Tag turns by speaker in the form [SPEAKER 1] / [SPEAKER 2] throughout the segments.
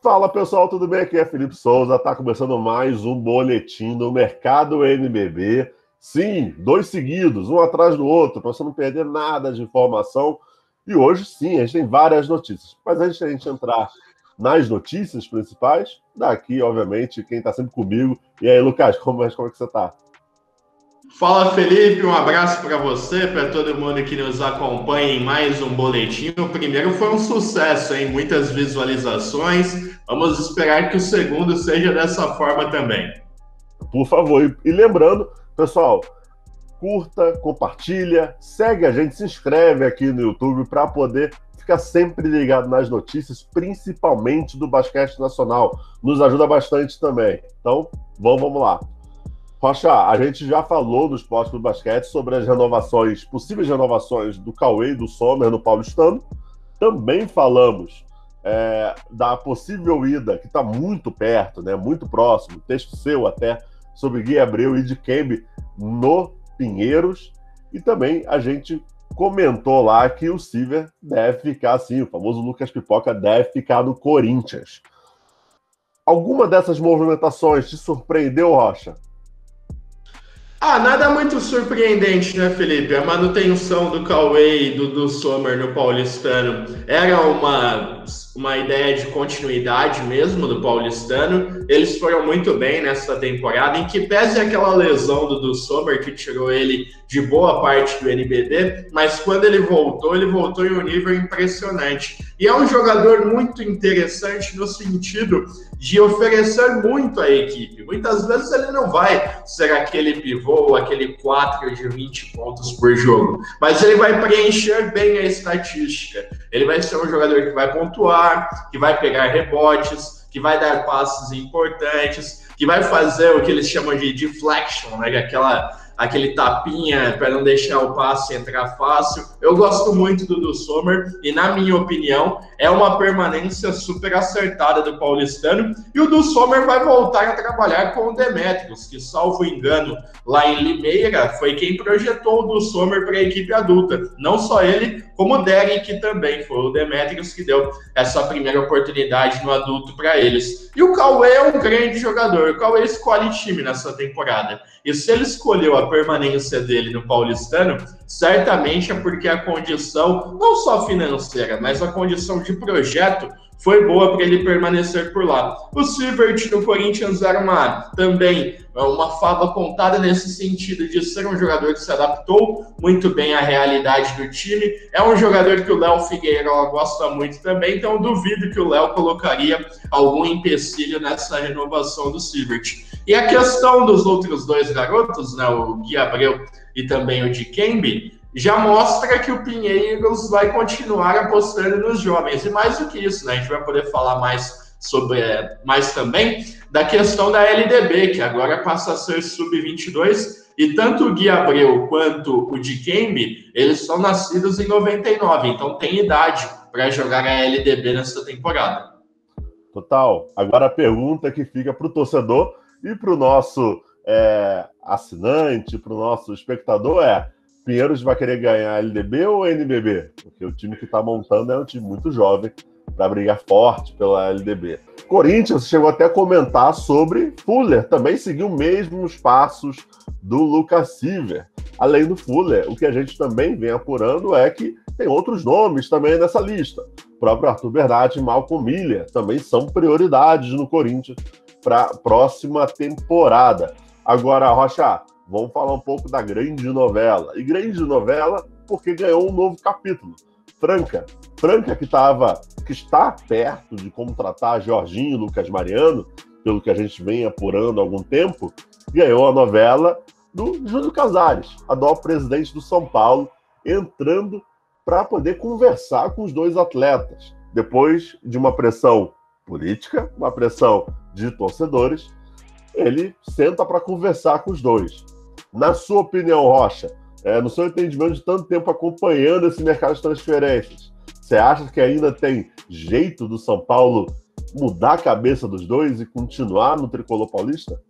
[SPEAKER 1] Fala pessoal, tudo bem? Aqui é Felipe Souza, tá começando mais um boletim do Mercado NBB. Sim, 2 seguidos, um atrás do outro, para você não perder nada de informação. E hoje sim, a gente tem várias notícias. Mas antes de a gente entrar nas notícias principais, daqui, obviamente, quem está sempre comigo. E aí, Lucas, como é que você tá?
[SPEAKER 2] Fala, Felipe, um abraço para você, para todo mundo que nos acompanha em mais um boletim. O primeiro foi um sucesso, hein? Muitas visualizações. Vamos esperar que o segundo seja dessa forma também.
[SPEAKER 1] Por favor. E lembrando, pessoal, curta, compartilha, segue a gente, se inscreve aqui no YouTube para poder ficar sempre ligado nas notícias, principalmente do basquete nacional. Nos ajuda bastante também. Então, vamos lá. Rocha, a gente já falou no Esporte do Basquete sobre as renovações, possíveis renovações do Cauê e do Sommer no Paulistano. Também falamos da possível ida, que está muito perto, né, muito próximo, texto seu até, sobre Gui Abreu e Dikembe no Pinheiros. E também a gente comentou lá que o Silver deve ficar assim, o famoso Lucas Pipoca deve ficar no Corinthians. Alguma dessas movimentações te surpreendeu, Rocha?
[SPEAKER 2] Nada muito surpreendente, né, Felipe? A manutenção do Cauê e do Sommer no Paulistano era uma ideia de continuidade mesmo do Paulistano. Eles foram muito bem nessa temporada, em que pese aquela lesão do Sommer que tirou ele de boa parte do NBB, mas quando ele voltou em um nível impressionante. E é um jogador muito interessante no sentido de oferecer muito à equipe. Muitas vezes ele não vai ser aquele pivô, aquele 4 de 20 pontos por jogo, mas ele vai preencher bem a estatística. Ele vai ser um jogador que vai pontuar, que vai pegar rebotes, que vai dar passes importantes, que vai fazer o que eles chamam de deflection, né? Aquele tapinha para não deixar o passe entrar fácil. Eu gosto muito do Sommer e, na minha opinião, é uma permanência super acertada do paulistano. E o Sommer vai voltar a trabalhar com o Demetrios, que, salvo engano, lá em Limeira, foi quem projetou o Sommer para a equipe adulta. Não só ele, como o Derek também. Foi o Demetrios que deu essa primeira oportunidade no adulto para eles. E o Cauê é um grande jogador. O Cauê escolhe time nessa temporada. E se ele escolheu a permanência dele no paulistano, certamente é porque a condição, não só financeira, mas a condição de projeto foi boa para ele permanecer por lá. O Silvert no Corinthians era também uma fava contada nesse sentido de ser um jogador que se adaptou muito bem à realidade do time. É um jogador que o Léo Figueiredo gosta muito também, então duvido que o Léo colocaria algum empecilho nessa renovação do Silvert. E a questão dos outros dois garotos, né, o Gui Abreu e também o Dikembe, já mostra que o Pinheiros vai continuar apostando nos jovens. E mais do que isso, né, a gente vai poder falar mais também da questão da LDB, que agora passa a ser sub-22, e tanto o Gui Abreu quanto o Dikembe, eles são nascidos em 99, então tem idade para jogar a LDB nessa temporada.
[SPEAKER 1] Total. Agora a pergunta que fica para o torcedor e para o nosso assinante, para o nosso espectador Pinheiros vai querer ganhar LDB ou NBB? Porque o time que está montando é um time muito jovem para brigar forte pela LDB. Corinthians chegou até a comentar sobre Fuller, também seguiu mesmos passos do Lucas Silver. Além do Fuller, o que a gente também vem apurando é que tem outros nomes também nessa lista. O próprio Arthur Bernat e Malcolm Miller também são prioridades no Corinthians para a próxima temporada. Agora, Rocha, vamos falar um pouco da grande novela. E grande novela porque ganhou um novo capítulo. Franca que está perto de contratar Jorginho e Lucas Mariano, pelo que a gente vem apurando há algum tempo, ganhou a novela do Júlio Casares, atual presidente do São Paulo, entrando para poder conversar com os dois atletas. Depois de uma pressão política, uma pressão de torcedores, ele senta para conversar com os dois. Na sua opinião, Rocha, no seu entendimento de tanto tempo acompanhando esse mercado de transferências, você acha que ainda tem jeito do São Paulo mudar a cabeça dos dois e continuar no tricolor paulista?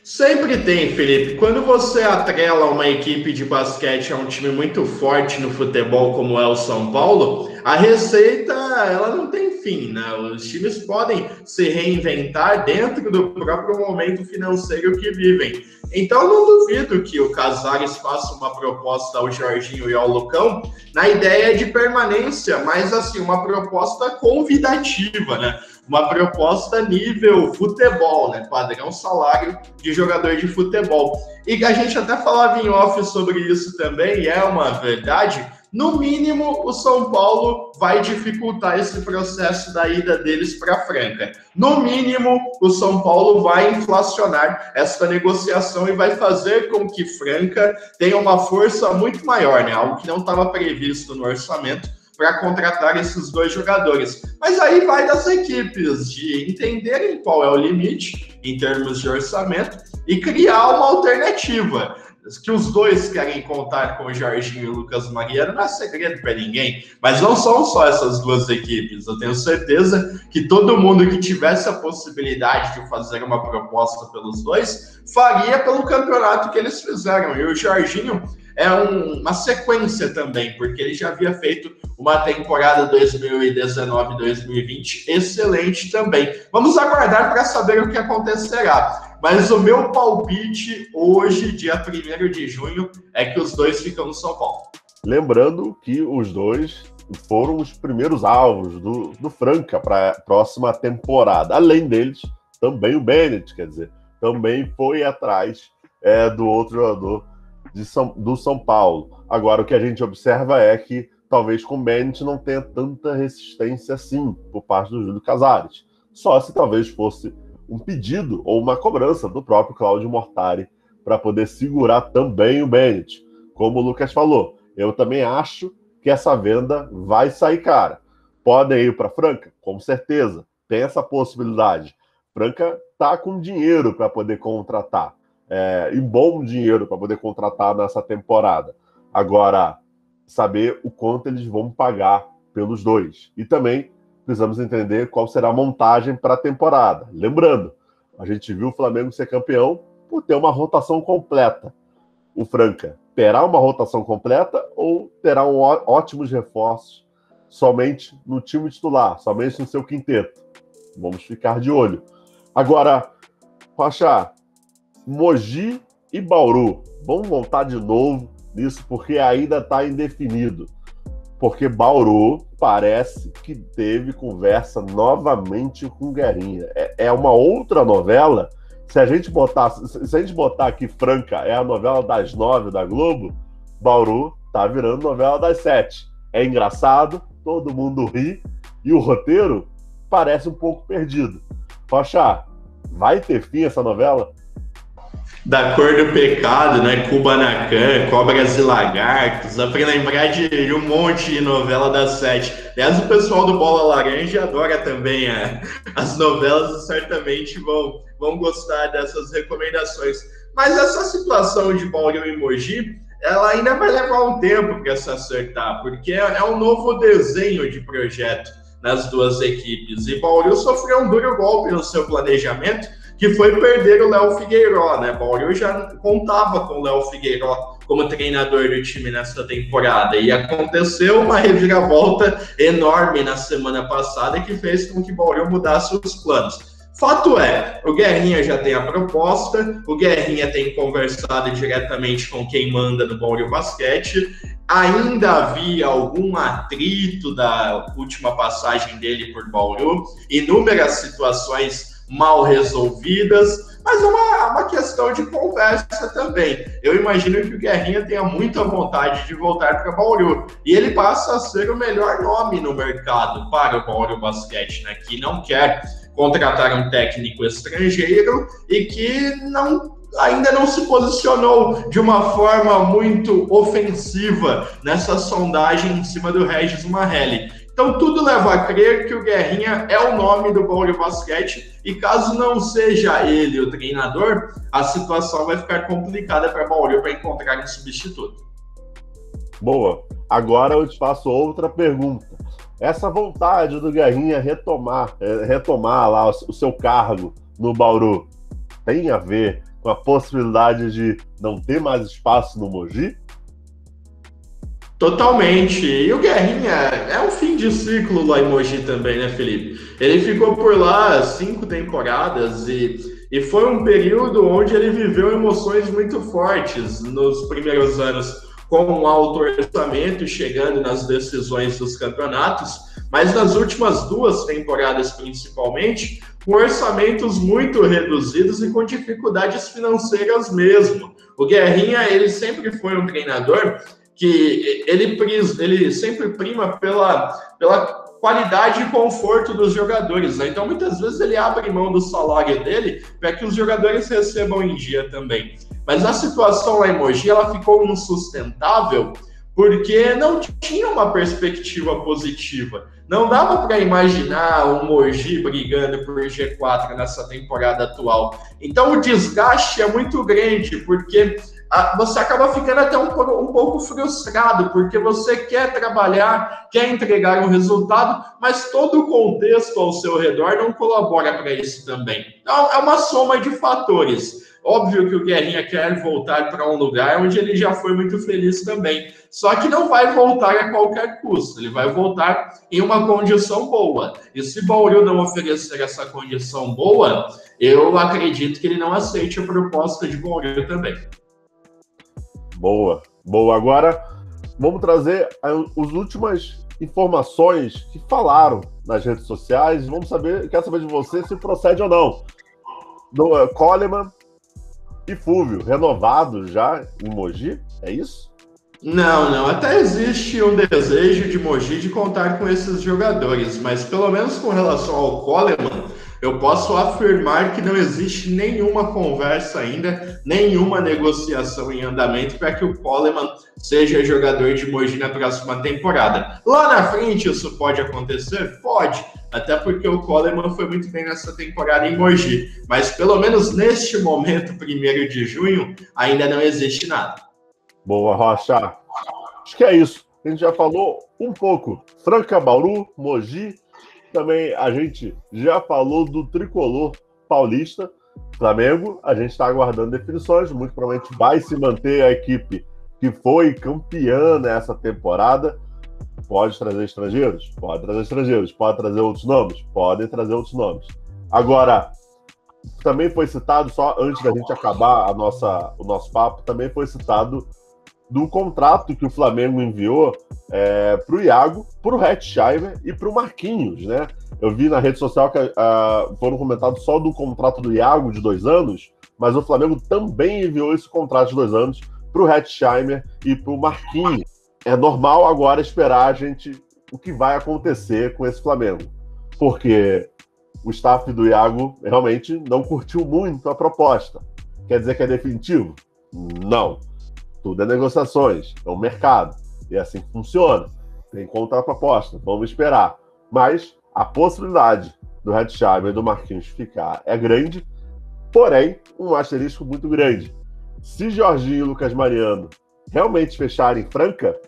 [SPEAKER 2] Sempre tem, Felipe. Quando você atrela uma equipe de basquete a um time muito forte no futebol como é o São Paulo, a receita ela não tem fim, né? Os times podem se reinventar dentro do próprio momento financeiro que vivem. Então, eu não duvido que o Casares faça uma proposta ao Jorginho e ao Lucão na ideia de permanência, mas, assim, uma proposta convidativa, né? Uma proposta nível futebol, né? Padrão salário de jogador de futebol. E a gente até falava em off sobre isso também, e é uma verdade. No mínimo, o São Paulo vai dificultar esse processo da ida deles para Franca. No mínimo, o São Paulo vai inflacionar essa negociação e vai fazer com que Franca tenha uma força muito maior, né? Algo que não estava previsto no orçamento para contratar esses dois jogadores. Mas aí vai das equipes de entenderem qual é o limite em termos de orçamento e criar uma alternativa. Que os dois querem contar com o Jorginho e o Lucas Mariano não é segredo para ninguém, mas não são só essas duas equipes. Eu tenho certeza que todo mundo que tivesse a possibilidade de fazer uma proposta pelos dois faria pelo campeonato que eles fizeram. E o Jorginho é uma sequência também, porque ele já havia feito uma temporada 2019-2020 excelente também. Vamos aguardar para saber o que acontecerá. Mas o meu palpite hoje, dia 1º de junho, é que os dois ficam no São Paulo.
[SPEAKER 1] Lembrando que os dois foram os primeiros alvos do Franca para a próxima temporada. Além deles, também o Bennett, quer dizer, também foi atrás do outro jogador do São Paulo. Agora, o que a gente observa é que talvez com o Bennett não tenha tanta resistência assim por parte do Júlio Casares. Só se talvez fosse um pedido ou uma cobrança do próprio Cláudio Mortari para poder segurar também o Bennett. Como o Lucas falou, eu também acho que essa venda vai sair cara. Podem ir para Franca? Com certeza. Tem essa possibilidade. Franca está com dinheiro para poder contratar. E bom dinheiro para poder contratar nessa temporada. Agora, saber o quanto eles vão pagar pelos dois. E também precisamos entender qual será a montagem para a temporada. Lembrando, a gente viu o Flamengo ser campeão por ter uma rotação completa. O Franca terá uma rotação completa ou terá ótimos reforços somente no time titular, somente no seu quinteto? Vamos ficar de olho. Agora, Rocha, Mogi e Bauru, vamos voltar de novo nisso porque ainda está indefinido. Porque Bauru parece que teve conversa novamente com o Guerrinha. É uma outra novela. Se a gente botar aqui Franca é a novela das 9 da Globo, Bauru tá virando novela das 7. É engraçado, todo mundo ri, e o roteiro parece um pouco perdido. Rocha, vai ter fim essa novela?
[SPEAKER 2] Da cor do pecado, né? Kubanacan, Cobras e Lagartos, dá pra lembrar de um monte de novela das 7. Aliás, o pessoal do Bola Laranja adora também as novelas e certamente vão gostar dessas recomendações. Mas essa situação de Bauru e Mogi, ela ainda vai levar um tempo para se acertar, porque é um novo desenho de projeto nas duas equipes. E Bauru sofreu um duro golpe no seu planejamento, que foi perder o Léo Figueiró, né? Bauru já contava com o Léo Figueiró como treinador do time nessa temporada, e aconteceu uma reviravolta enorme na semana passada que fez com que Bauru mudasse os planos. Fato é, o Guerrinha já tem a proposta, o Guerrinha tem conversado diretamente com quem manda no Bauru Basquete, ainda havia algum atrito da última passagem dele por Bauru, inúmeras situações mal resolvidas, mas é uma questão de conversa também. Eu imagino que o Guerrinha tenha muita vontade de voltar para Bauru, e ele passa a ser o melhor nome no mercado para o Bauru Basquete, né? Que não quer contratar um técnico estrangeiro e que ainda não se posicionou de uma forma muito ofensiva nessa sondagem em cima do Regis Marrelli. Então, tudo leva a crer que o Guerrinha é o nome do Bauru Basquete, e caso não seja ele o treinador, a situação vai ficar complicada para Bauru para encontrar um substituto.
[SPEAKER 1] Boa. Agora eu te faço outra pergunta. Essa vontade do Guerrinha retomar lá o seu cargo no Bauru tem a ver com a possibilidade de não ter mais espaço no Mogi?
[SPEAKER 2] Totalmente. E o Guerrinha é um fim de ciclo lá em Mogi também, né, Felipe? Ele ficou por lá 5 temporadas e foi um período onde ele viveu emoções muito fortes nos primeiros anos, com um alto orçamento chegando nas decisões dos campeonatos, mas nas últimas 2 temporadas principalmente, com orçamentos muito reduzidos e com dificuldades financeiras mesmo. O Guerrinha, ele sempre foi um treinador que ele sempre prima pela qualidade e conforto dos jogadores, né? Então, muitas vezes ele abre mão do salário dele para que os jogadores recebam em dia também. Mas a situação lá em Mogi, ela ficou insustentável porque não tinha uma perspectiva positiva. Não dava para imaginar o Mogi brigando por G4 nessa temporada atual. Então, o desgaste é muito grande, porque você acaba ficando até um pouco frustrado, porque você quer trabalhar, quer entregar um resultado, mas todo o contexto ao seu redor não colabora para isso também. Então, é uma soma de fatores. Óbvio que o Guerrinha quer voltar para um lugar onde ele já foi muito feliz também. Só que não vai voltar a qualquer custo. Ele vai voltar em uma condição boa. E se Bauru não oferecer essa condição boa, eu acredito que ele não aceite a proposta de Bauru também.
[SPEAKER 1] Boa, boa. Agora, vamos trazer as últimas informações que falaram nas redes sociais. Quero saber de você se procede ou não. Do Coleman e Fúvio, renovados já em Mogi, é isso?
[SPEAKER 2] Não. Até existe um desejo de Mogi de contar com esses jogadores, mas pelo menos com relação ao Coleman, eu posso afirmar que não existe nenhuma conversa ainda, nenhuma negociação em andamento para que o Coleman seja jogador de Mogi na próxima temporada. Lá na frente isso pode acontecer? Pode, até porque o Coleman foi muito bem nessa temporada em Mogi, mas pelo menos neste momento, 1º de junho, ainda não existe nada.
[SPEAKER 1] Boa, Rocha. Acho que é isso. A gente já falou um pouco. Franca, Bauru, Mogi. Também a gente já falou do tricolor paulista, Flamengo. A gente está aguardando definições. Muito provavelmente vai se manter a equipe que foi campeã nessa temporada. Pode trazer estrangeiros? Pode trazer estrangeiros. Pode trazer outros nomes? Podem trazer outros nomes. Agora, também foi citado, só antes da gente acabar o nosso papo, também foi citado do contrato que o Flamengo enviou para o Iago, para o Hetzheimer e para o Marquinhos, né? Eu vi na rede social que foram comentados só do contrato do Iago de 2 anos, mas o Flamengo também enviou esse contrato de 2 anos para o Hetzheimer e para o Marquinhos. É normal agora esperar o que vai acontecer com esse Flamengo, porque o staff do Iago realmente não curtiu muito a proposta. Quer dizer que é definitivo? Não. Tudo é negociações, é um mercado. E é assim que funciona. Tem contraproposta, vamos esperar. Mas a possibilidade do Hetzheimer e do Marquinhos ficar é grande, porém, um asterisco muito grande. Se Jorginho e Lucas Mariano realmente fecharem Franca,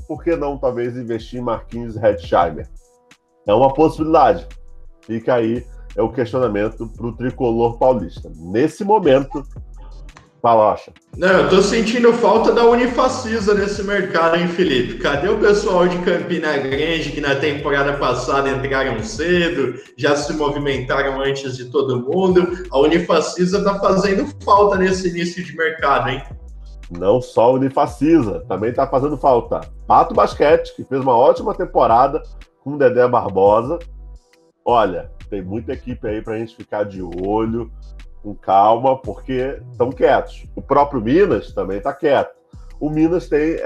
[SPEAKER 1] por que não talvez investir em Marquinhos e Hetzheimer? É uma possibilidade. Fica aí, é o questionamento para o tricolor paulista. Nesse momento, Palocha.
[SPEAKER 2] Não, eu tô sentindo falta da Unifacisa nesse mercado, hein, Felipe? Cadê o pessoal de Campina Grande que na temporada passada entraram cedo, já se movimentaram antes de todo mundo? A Unifacisa tá fazendo falta nesse início de mercado, hein?
[SPEAKER 1] Não só a Unifacisa, também tá fazendo falta Pato Basquete, que fez uma ótima temporada com o Dedé Barbosa. Olha, tem muita equipe aí pra gente ficar de olho, com calma, porque estão quietos. O próprio Minas também está quieto. O Minas tem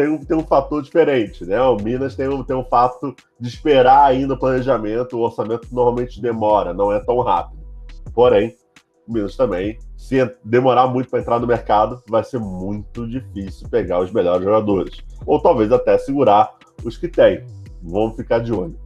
[SPEAKER 1] um fator diferente, né? O Minas tem um fato de esperar ainda o planejamento, o orçamento normalmente demora, não é tão rápido. Porém, o Minas também, se demorar muito para entrar no mercado, vai ser muito difícil pegar os melhores jogadores. Ou talvez até segurar os que tem. Vamos ficar de olho.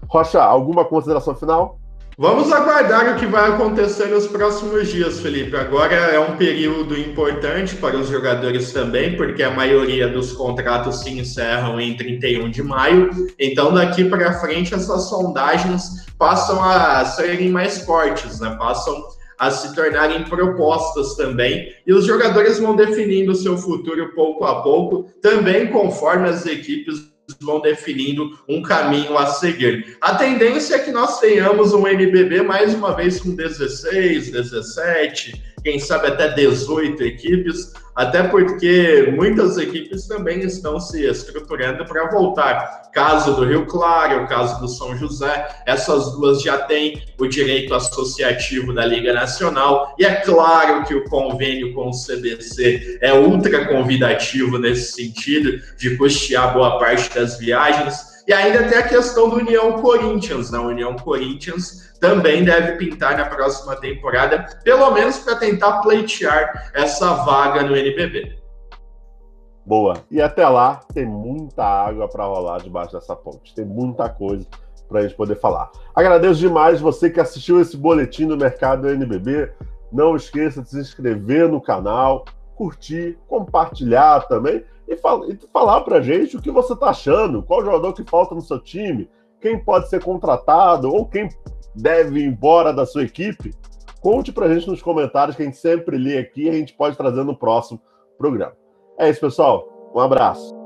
[SPEAKER 1] Rocha, alguma consideração final?
[SPEAKER 2] Vamos aguardar o que vai acontecer nos próximos dias, Felipe. Agora é um período importante para os jogadores também, porque a maioria dos contratos se encerram em 31 de maio. Então, daqui para frente, essas sondagens passam a serem mais fortes, né? Passam a se tornarem propostas também, e os jogadores vão definindo o seu futuro pouco a pouco, também conforme as equipes vão definindo um caminho a seguir. A tendência é que nós tenhamos um NBB mais uma vez com 16, 17, quem sabe até 18 equipes, até porque muitas equipes também estão se estruturando para voltar. Caso do Rio Claro, caso do São José, essas duas já têm o direito associativo da Liga Nacional, e é claro que o convênio com o CBC é ultra convidativo nesse sentido, de custear boa parte das viagens. E ainda tem a questão do União Corinthians, né? O União Corinthians também deve pintar na próxima temporada, pelo menos para tentar pleitear essa vaga no NBB.
[SPEAKER 1] Boa. E até lá tem muita água para rolar debaixo dessa ponte. Tem muita coisa para a gente poder falar. Agradeço demais você que assistiu esse boletim do mercado NBB. Não esqueça de se inscrever no canal, curtir, compartilhar também e falar para a gente o que você está achando, qual jogador que falta no seu time, quem pode ser contratado ou quem deve ir embora da sua equipe. Conte para a gente nos comentários, que a gente sempre lê aqui e a gente pode trazer no próximo programa. É isso, pessoal. Um abraço.